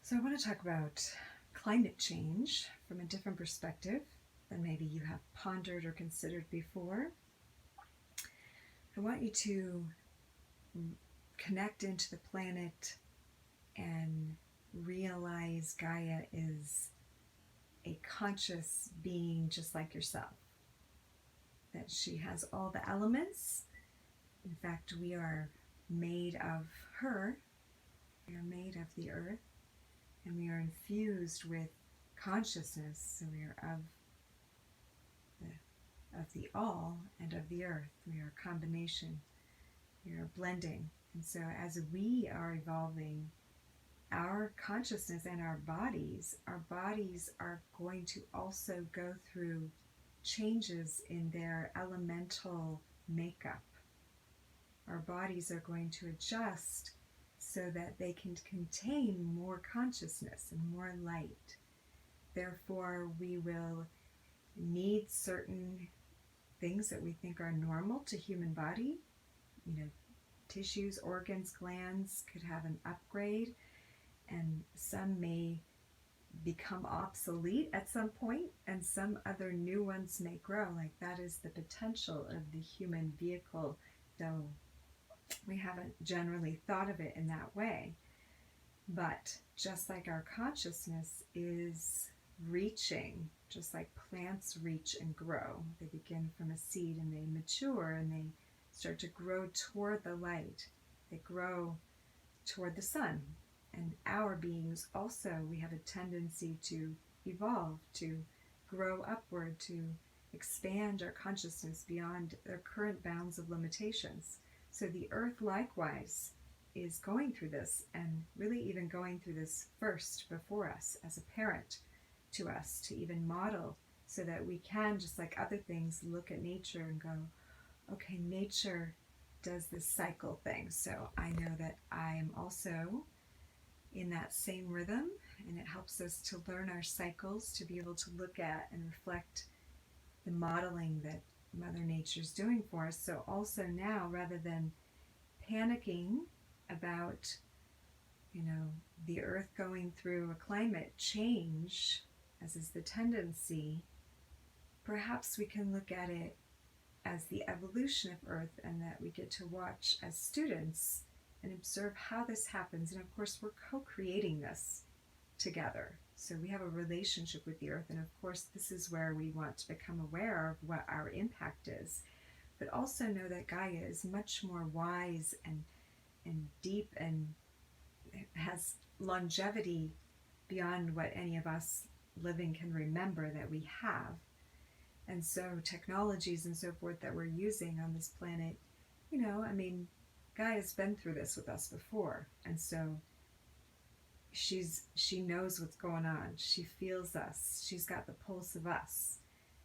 So I want to talk about climate change from a different perspective than maybe you have pondered or considered before. I want you to connect into the planet and realize Gaia is a conscious being just like yourself, that she has all the elements. In fact, we are made of her, we are made of the earth, and we are infused with consciousness. So we are of the all and of the earth. We are a combination. We are blending. And so as we are evolving our consciousness and our bodies are going to also go through changes in their elemental makeup. Our bodies are going to adjust so that they can contain more consciousness and more light. Therefore, we will need certain things that we think are normal to human body. Tissues, organs, glands could have an upgrade, and some may become obsolete at some point, and some other new ones may grow. Like, that is the potential of the human vehicle, though we haven't generally thought of it in that way. But just like our consciousness is reaching, just like plants reach and grow, they begin from a seed and they mature and they start to grow toward the light. They grow toward the sun. And our beings also, we have a tendency to evolve, to grow upward, to expand our consciousness beyond their current bounds of limitations. So the earth likewise is going through this, and really even going through this first before us as a parent to us, to even model, so that we can, just like other things, look at nature and go, okay, nature does this cycle thing. So I know that I am also in that same rhythm, and it helps us to learn our cycles, to be able to look at and reflect the modeling that Mother Nature's doing for us. So also now, rather than panicking about the earth going through a climate change, as is the tendency, perhaps we can look at it as the evolution of earth, and that we get to watch as students and observe how this happens. And of course, we're co-creating this together. So we have a relationship with the earth, and of course this is where we want to become aware of what our impact is, but also know that Gaia is much more wise and deep, and has longevity beyond what any of us living can remember that we have. And so technologies and so forth that we're using on this planet, Gaia's been through this with us before, and so she knows what's going on. She feels us. She's got the pulse of us,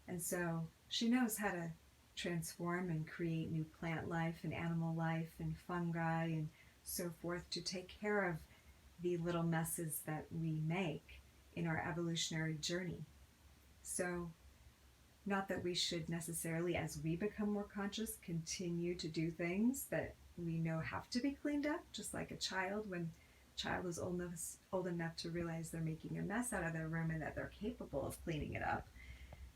and so she knows how to transform and create new plant life and animal life and fungi and so forth to take care of the little messes that we make in our evolutionary journey. So not that we should necessarily, as we become more conscious, continue to do things that we know have to be cleaned up, just like a child. When a child is old enough to realize they're making a mess out of their room and that they're capable of cleaning it up,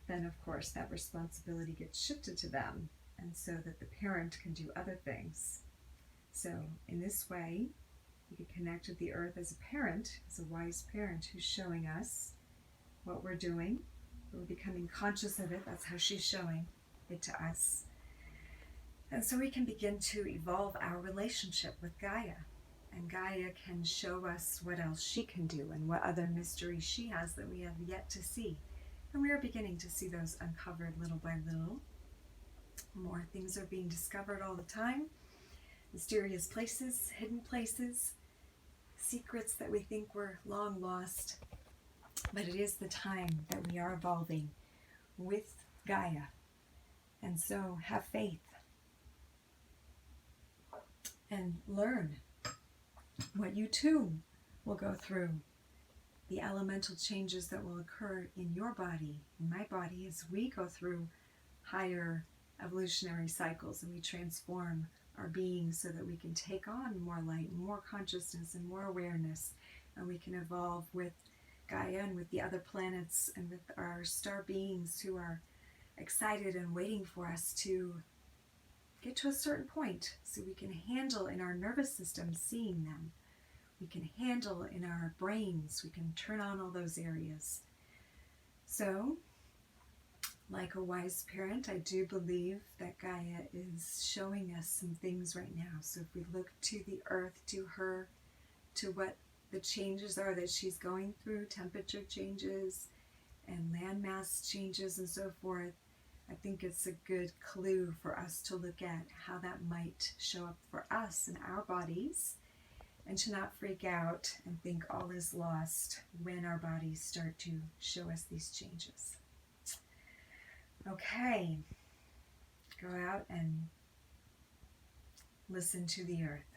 then of course that responsibility gets shifted to them, and so that the parent can do other things. So in this way, we can connect with the earth as a parent, as a wise parent who's showing us what we're doing. We're becoming conscious of it. That's how she's showing it to us. And so we can begin to evolve our relationship with Gaia. And Gaia can show us what else she can do and what other mysteries she has that we have yet to see. And we are beginning to see those uncovered little by little. More things are being discovered all the time. Mysterious places, hidden places, secrets that we think were long lost. But it is the time that we are evolving with Gaia. And so have faith and learn what you too will go through. The elemental changes that will occur in your body, in my body, as we go through higher evolutionary cycles and we transform our being so that we can take on more light, more consciousness, and more awareness. and we can evolve with Gaia and with the other planets and with our star beings who are excited and waiting for us to get to a certain point so we can handle in our nervous system seeing them. We can handle in our brains, we can turn on all those areas. So, like a wise parent, I do believe that Gaia is showing us some things right now. So if we look to the earth, to her, to what the changes are that she's going through, temperature changes and landmass changes and so forth, I think it's a good clue for us to look at how that might show up for us in our bodies, and to not freak out and think all is lost when our bodies start to show us these changes. Okay, go out and listen to the earth.